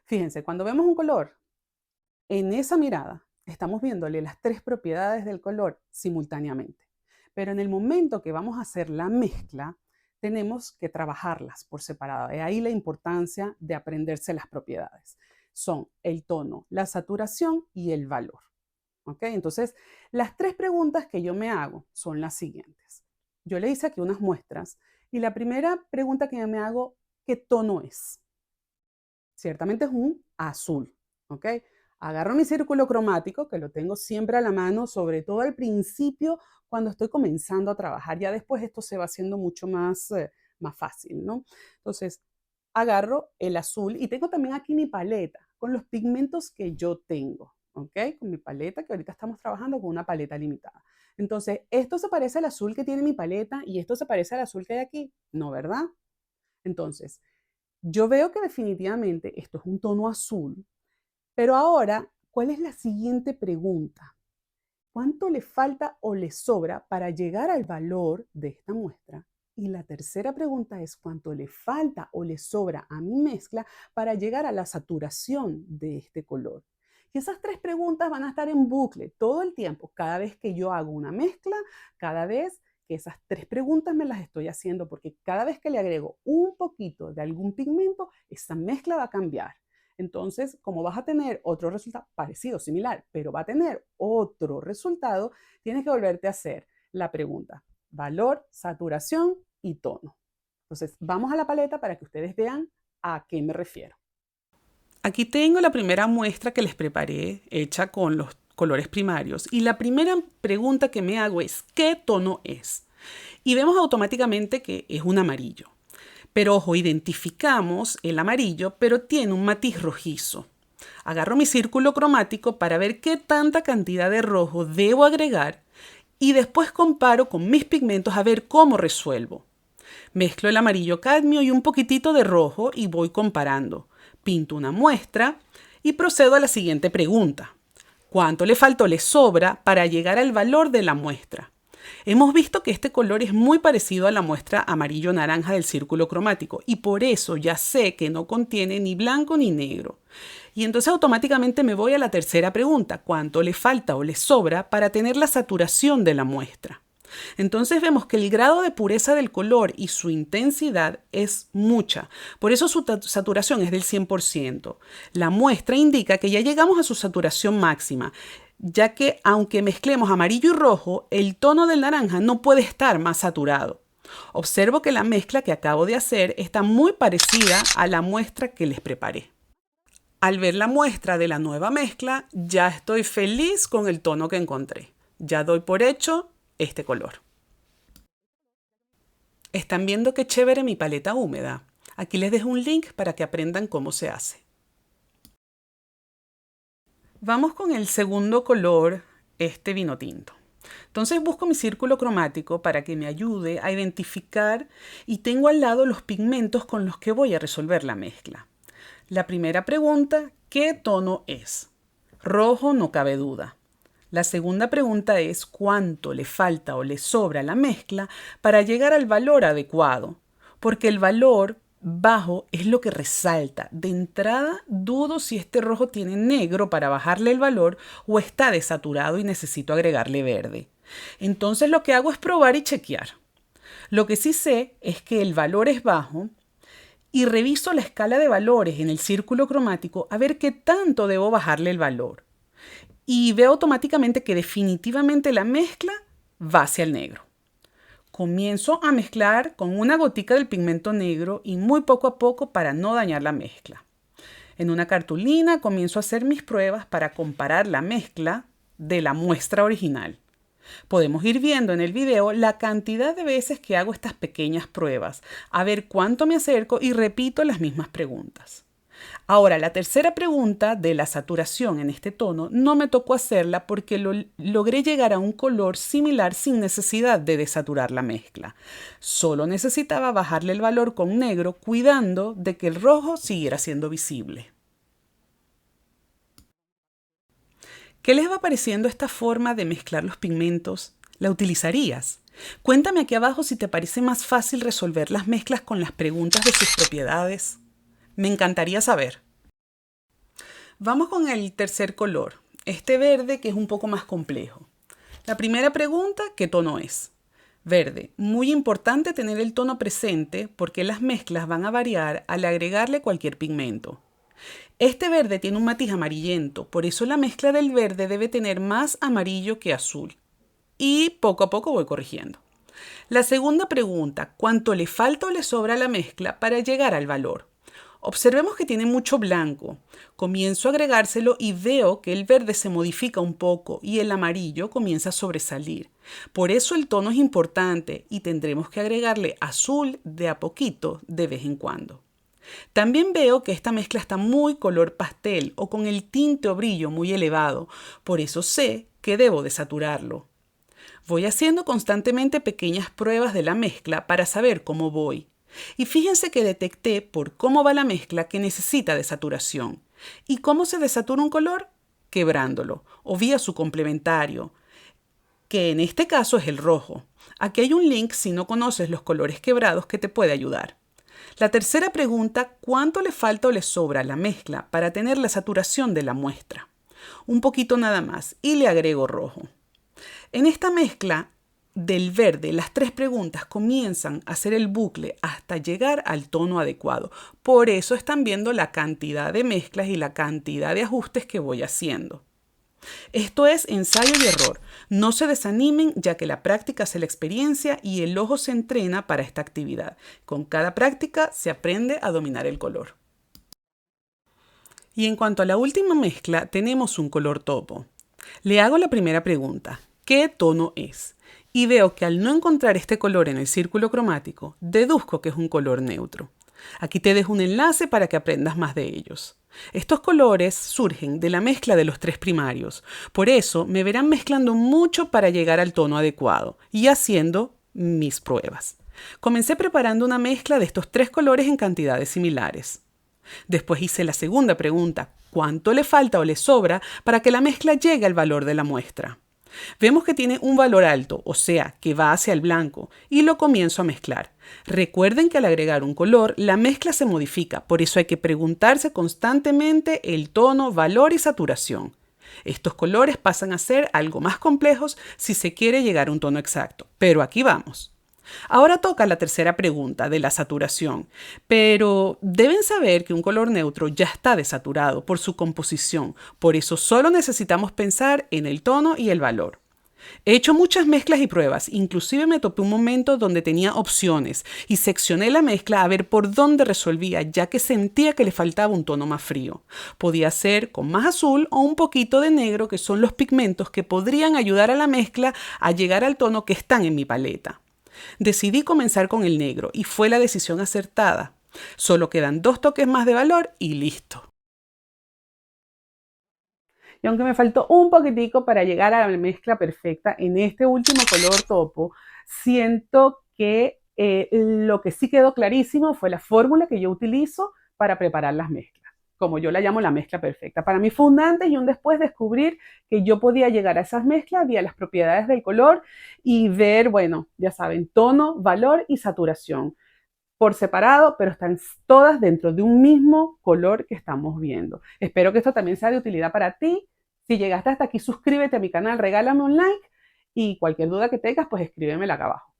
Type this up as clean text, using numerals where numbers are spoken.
Fíjense, cuando vemos un color, en esa mirada estamos viéndole las tres propiedades del color simultáneamente. Pero en el momento que vamos a hacer la mezcla, tenemos que trabajarlas por separado. De ahí la importancia de aprenderse las propiedades. Son el tono, la saturación y el valor. ¿Ok? Entonces, las tres preguntas que yo me hago son las siguientes. Yo le hice aquí unas muestras y la primera pregunta que yo me hago, ¿qué tono es? Ciertamente es un azul. ¿Ok? Agarro mi círculo cromático, que lo tengo siempre a la mano, sobre todo al principio cuando estoy comenzando a trabajar. Ya después esto se va haciendo mucho más fácil, ¿no? Entonces, agarro el azul y tengo también aquí mi paleta con los pigmentos que yo tengo, ¿ok? Con mi paleta, que ahorita estamos trabajando con una paleta limitada. Entonces, ¿esto se parece al azul que tiene mi paleta y esto se parece al azul que hay aquí? No, ¿verdad? Entonces, yo veo que definitivamente esto es un tono azul, pero ahora, ¿cuál es la siguiente pregunta? ¿Cuánto le falta o le sobra para llegar al valor de esta muestra? Y la tercera pregunta es cuánto le falta o le sobra a mi mezcla para llegar a la saturación de este color. Y esas tres preguntas van a estar en bucle todo el tiempo. Cada vez que yo hago una mezcla, cada vez que esas tres preguntas me las estoy haciendo, porque cada vez que le agrego un poquito de algún pigmento, esa mezcla va a cambiar. Entonces, como vas a tener otro resultado parecido, similar, pero va a tener otro resultado, tienes que volverte a hacer la pregunta: valor, saturación y tono. Entonces, vamos a la paleta para que ustedes vean a qué me refiero. Aquí tengo la primera muestra que les preparé, hecha con los colores primarios. Y la primera pregunta que me hago es, ¿qué tono es? Y vemos automáticamente que es un amarillo. Pero ojo, identificamos el amarillo, pero tiene un matiz rojizo. Agarro mi círculo cromático para ver qué tanta cantidad de rojo debo agregar y después comparo con mis pigmentos a ver cómo resuelvo. Mezclo el amarillo cadmio y un poquitito de rojo y voy comparando. Pinto una muestra y procedo a la siguiente pregunta. ¿Cuánto le falta o le sobra para llegar al valor de la muestra? Hemos visto que este color es muy parecido a la muestra amarillo-naranja del círculo cromático y por eso ya sé que no contiene ni blanco ni negro. Y entonces automáticamente me voy a la tercera pregunta, ¿cuánto le falta o le sobra para tener la saturación de la muestra? Entonces vemos que el grado de pureza del color y su intensidad es mucha. Por eso su saturación es del 100%. La muestra indica que ya llegamos a su saturación máxima, ya que aunque mezclemos amarillo y rojo, el tono del naranja no puede estar más saturado. Observo que la mezcla que acabo de hacer está muy parecida a la muestra que les preparé. Al ver la muestra de la nueva mezcla, ya estoy feliz con el tono que encontré. Ya doy por hecho este color. ¿Están viendo qué chévere mi paleta húmeda? Aquí les dejo un link para que aprendan cómo se hace. Vamos con el segundo color, este vino tinto. Entonces busco mi círculo cromático para que me ayude a identificar y tengo al lado los pigmentos con los que voy a resolver la mezcla. La primera pregunta, ¿qué tono es? Rojo, no cabe duda. La segunda pregunta es cuánto le falta o le sobra la mezcla para llegar al valor adecuado, porque el valor bajo es lo que resalta. De entrada, dudo si este rojo tiene negro para bajarle el valor o está desaturado y necesito agregarle verde. Entonces lo que hago es probar y chequear. Lo que sí sé es que el valor es bajo y reviso la escala de valores en el círculo cromático a ver qué tanto debo bajarle el valor. Y veo automáticamente que definitivamente la mezcla va hacia el negro. Comienzo a mezclar con una gotica del pigmento negro y muy poco a poco para no dañar la mezcla. En una cartulina comienzo a hacer mis pruebas para comparar la mezcla de la muestra original. Podemos ir viendo en el video la cantidad de veces que hago estas pequeñas pruebas, a ver cuánto me acerco y repito las mismas preguntas. Ahora, la tercera pregunta de la saturación en este tono no me tocó hacerla porque logré llegar a un color similar sin necesidad de desaturar la mezcla. Solo necesitaba bajarle el valor con negro, cuidando de que el rojo siguiera siendo visible. ¿Qué les va pareciendo esta forma de mezclar los pigmentos? ¿La utilizarías? Cuéntame aquí abajo si te parece más fácil resolver las mezclas con las preguntas de sus propiedades. Me encantaría saber. Vamos con el tercer color, este verde que es un poco más complejo. La primera pregunta, ¿qué tono es? Verde. Muy importante tener el tono presente porque las mezclas van a variar al agregarle cualquier pigmento. Este verde tiene un matiz amarillento, por eso la mezcla del verde debe tener más amarillo que azul. Y poco a poco voy corrigiendo. La segunda pregunta, ¿cuánto le falta o le sobra a la mezcla para llegar al valor? Observemos que tiene mucho blanco. Comienzo a agregárselo y veo que el verde se modifica un poco y el amarillo comienza a sobresalir. Por eso el tono es importante y tendremos que agregarle azul de a poquito de vez en cuando. También veo que esta mezcla está muy color pastel o con el tinte o brillo muy elevado. Por eso sé que debo de saturarlo. Voy haciendo constantemente pequeñas pruebas de la mezcla para saber cómo voy. Y fíjense que detecté por cómo va la mezcla que necesita desaturación. ¿Y cómo se desatura un color? Quebrándolo o vía su complementario, que en este caso es el rojo. Aquí hay un link si no conoces los colores quebrados que te puede ayudar. La tercera pregunta, ¿cuánto le falta o le sobra a la mezcla para tener la saturación de la muestra? Un poquito nada más y le agrego rojo. En esta mezcla del verde, las tres preguntas comienzan a hacer el bucle hasta llegar al tono adecuado. Por eso están viendo la cantidad de mezclas y la cantidad de ajustes que voy haciendo. Esto es ensayo y error. No se desanimen ya que la práctica hace la experiencia y el ojo se entrena para esta actividad. Con cada práctica se aprende a dominar el color. Y en cuanto a la última mezcla, tenemos un color topo. Le hago la primera pregunta. ¿Qué tono es? Y veo que al no encontrar este color en el círculo cromático, deduzco que es un color neutro. Aquí te dejo un enlace para que aprendas más de ellos. Estos colores surgen de la mezcla de los tres primarios, por eso me verán mezclando mucho para llegar al tono adecuado y haciendo mis pruebas. Comencé preparando una mezcla de estos tres colores en cantidades similares. Después hice la segunda pregunta, ¿cuánto le falta o le sobra para que la mezcla llegue al valor de la muestra? Vemos que tiene un valor alto, o sea, que va hacia el blanco, y lo comienzo a mezclar. Recuerden que al agregar un color, la mezcla se modifica, por eso hay que preguntarse constantemente el tono, valor y saturación. Estos colores pasan a ser algo más complejos si se quiere llegar a un tono exacto, pero aquí vamos. Ahora toca la tercera pregunta de la saturación, pero deben saber que un color neutro ya está desaturado por su composición, por eso solo necesitamos pensar en el tono y el valor. He hecho muchas mezclas y pruebas, inclusive me topé un momento donde tenía opciones y seccioné la mezcla a ver por dónde resolvía, ya que sentía que le faltaba un tono más frío. Podía ser con más azul o un poquito de negro, que son los pigmentos que podrían ayudar a la mezcla a llegar al tono que están en mi paleta. Decidí comenzar con el negro y fue la decisión acertada. Solo quedan 2 toques más de valor y listo. Y aunque me faltó un poquitico para llegar a la mezcla perfecta en este último color topo, siento que lo que sí quedó clarísimo fue la fórmula que yo utilizo para preparar las mezclas, como yo la llamo la mezcla perfecta. Para mí fue un antes y un después descubrir que yo podía llegar a esas mezclas vía las propiedades del color y ver, bueno, ya saben, tono, valor y saturación por separado, pero están todas dentro de un mismo color que estamos viendo. Espero que esto también sea de utilidad para ti. Si llegaste hasta aquí, suscríbete a mi canal, regálame un like y cualquier duda que tengas, pues escríbemela acá abajo.